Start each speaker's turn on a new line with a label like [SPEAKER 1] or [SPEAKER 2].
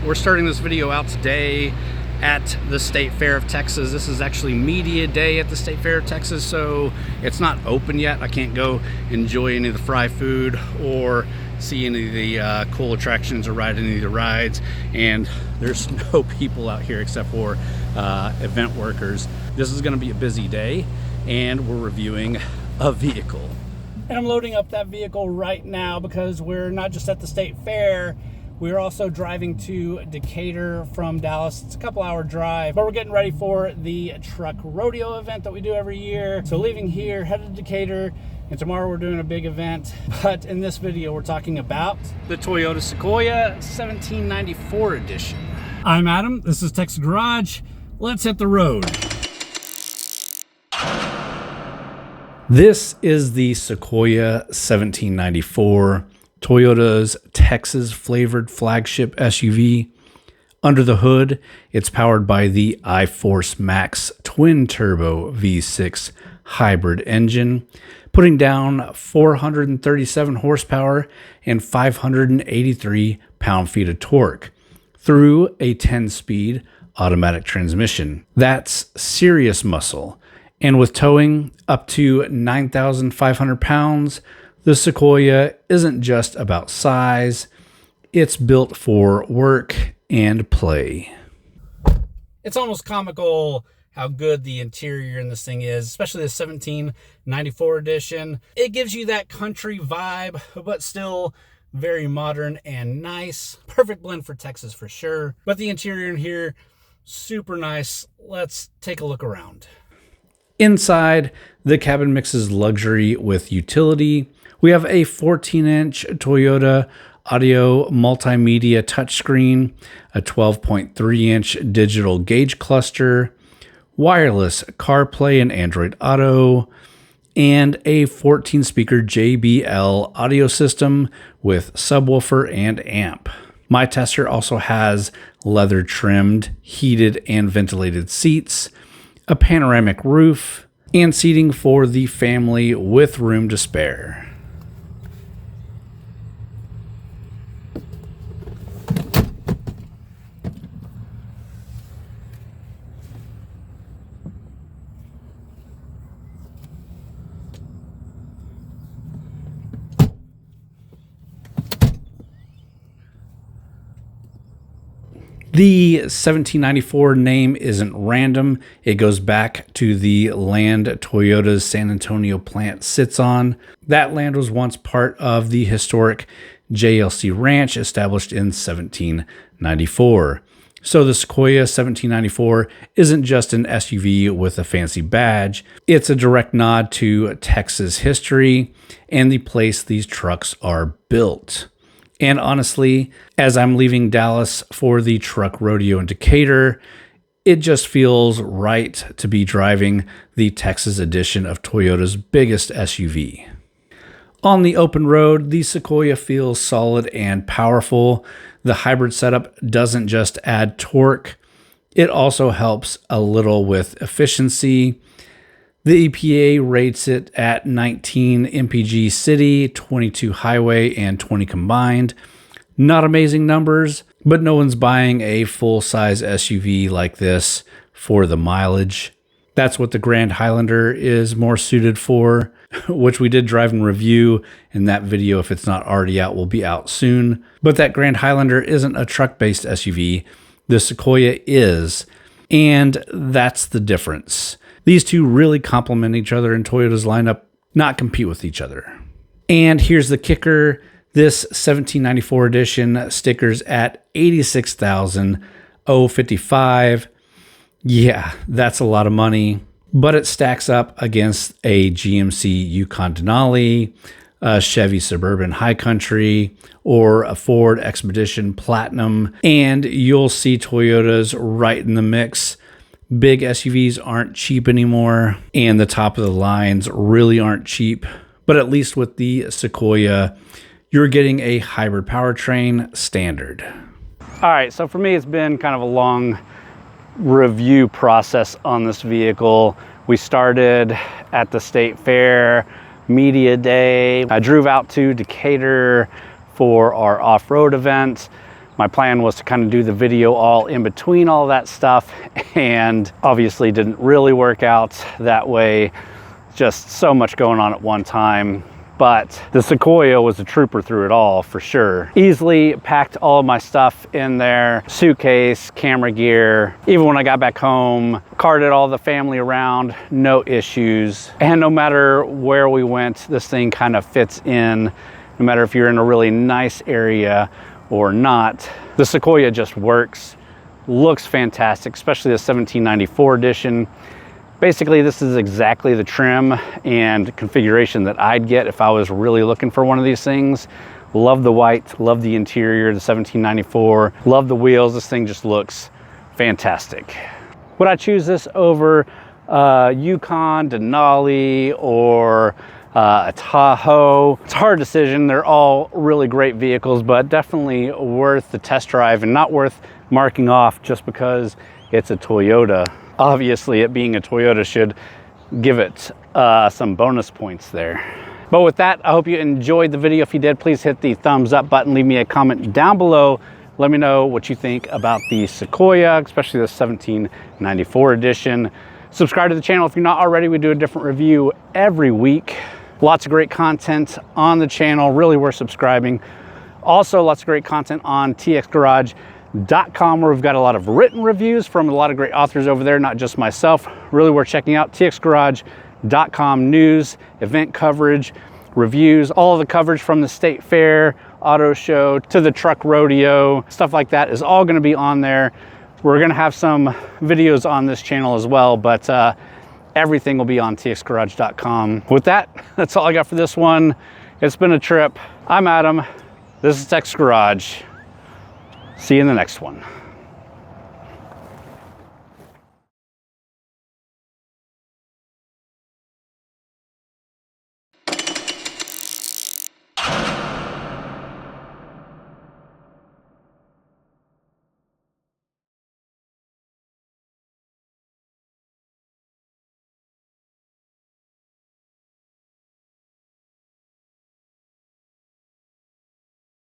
[SPEAKER 1] We're starting this video out today at the State Fair of Texas. This is actually media day at the State Fair of Texas, so it's not open yet. I can't go enjoy any of the fry food or see any of the cool attractions or ride any of the rides, and there's no people out here except for event workers. This is going to be a busy day, and we're reviewing a vehicle. And I'm loading up that vehicle right now because we're not just at the State Fair, we're also driving to Decatur from Dallas. It's a couple-hour drive, but we're getting ready for the truck rodeo event that we do every year. So leaving here, headed to Decatur, and tomorrow we're doing a big event. But in this video, we're talking about the Toyota Sequoia 1794 edition. I'm Adam, this is TexasGarage. Let's hit the road. This is the Sequoia 1794, Toyota's Texas flavored flagship SUV. Under the hood, it's powered by the iForce Max twin turbo V6 hybrid engine, putting down 437 horsepower and 583 pound-feet of torque through a 10-speed automatic transmission. That's serious muscle. And with towing up to 9,500 pounds, the Sequoia isn't just about size, it's built for work and play. It's almost comical how good the interior in this thing is, especially the 1794 edition. It gives you that country vibe, but still very modern and nice. Perfect blend for Texas for sure. But the interior in here, super nice. Let's take a look around. Inside, the cabin mixes luxury with utility. We have a 14-inch Toyota audio multimedia touchscreen, a 12.3-inch digital gauge cluster, wireless CarPlay and Android Auto, and a 14-speaker JBL audio system with subwoofer and amp. My Tester also has leather-trimmed, heated and ventilated seats, a panoramic roof, and seating for the family with room to spare. The 1794 name isn't random. It goes back to the land Toyota's San Antonio plant sits on. That land was once part of the historic JLC Ranch established in 1794. So the Sequoia 1794 isn't just an SUV with a fancy badge. It's a direct nod to Texas history and the place these trucks are built. And honestly, as I'm leaving Dallas for the truck rodeo in Decatur, it just feels right to be driving the Texas edition of Toyota's biggest SUV. On the open road, the Sequoia feels solid and powerful. The hybrid setup doesn't just add torque, it also helps a little with efficiency. The EPA rates it at 19 mpg city, 22 highway, and 20 combined. Not amazing numbers, but no one's buying a full-size SUV like this for the mileage. That's what the Grand Highlander is more suited for, which we did drive and review in that video. If it's not already out, will be out soon. But that Grand Highlander isn't a truck-based SUV. The Sequoia is, and that's the difference. These two really complement each other in Toyota's lineup, not compete with each other. And here's the kicker. This 1794 edition stickers at $86,055. Yeah, that's a lot of money, but it stacks up against a GMC Yukon Denali, a Chevy Suburban High Country, or a Ford Expedition Platinum, and you'll see Toyotas right in the mix. Big SUVs aren't cheap anymore, and the top of the lines really aren't cheap, but at least with the Sequoia, you're getting a hybrid powertrain standard. All right, so for me, it's been kind of a long review process on this vehicle. We started at the State Fair, media day. I drove out to Decatur for our off-road event. My plan was to kind of do the video all in between all that stuff, and obviously didn't really work out that way. Just so much going on at one time. But the Sequoia was a trooper through it all, for sure. Easily packed all of my stuff in there, suitcase, camera gear. Even when I got back home, carted all the family around, no issues. And no matter where we went, this thing kind of fits in, no matter if you're in a really nice area or not. The Sequoia just works, looks fantastic, especially the 1794 edition. Basically, this is exactly the trim and configuration that I'd get if I was really looking for one of these things. Love the white, love the interior, the 1794, love the wheels. This thing just looks fantastic. Would I choose this over Yukon, Denali, or a Tahoe? It's a hard decision. They're all really great vehicles, but definitely worth the test drive and not worth marking off just because it's a Toyota. Obviously, it being a Toyota should give it some bonus points there. But with that, I hope you enjoyed the video. If you did, please hit the thumbs up button. Leave me a comment down below. Let me know what you think about the Sequoia, especially the 1794 edition. Subscribe to the channel if you're not already. We do a different review every week. Lots of great content on the channel, really worth subscribing. Also, lots of great content on TXGarage.com, where we've got a lot of written reviews from a lot of great authors over there, not just myself. Really worth checking out. TXGarage.com, news, event coverage, reviews, all of the coverage from the state fair, auto show, to the truck rodeo, stuff like that is all going to be on there. We're going to have some videos on this channel as well, but everything will be on TXGarage.com. With that, that's all I got for this one. It's been a trip. I'm Adam. This is TexasGarage. See you in the next one.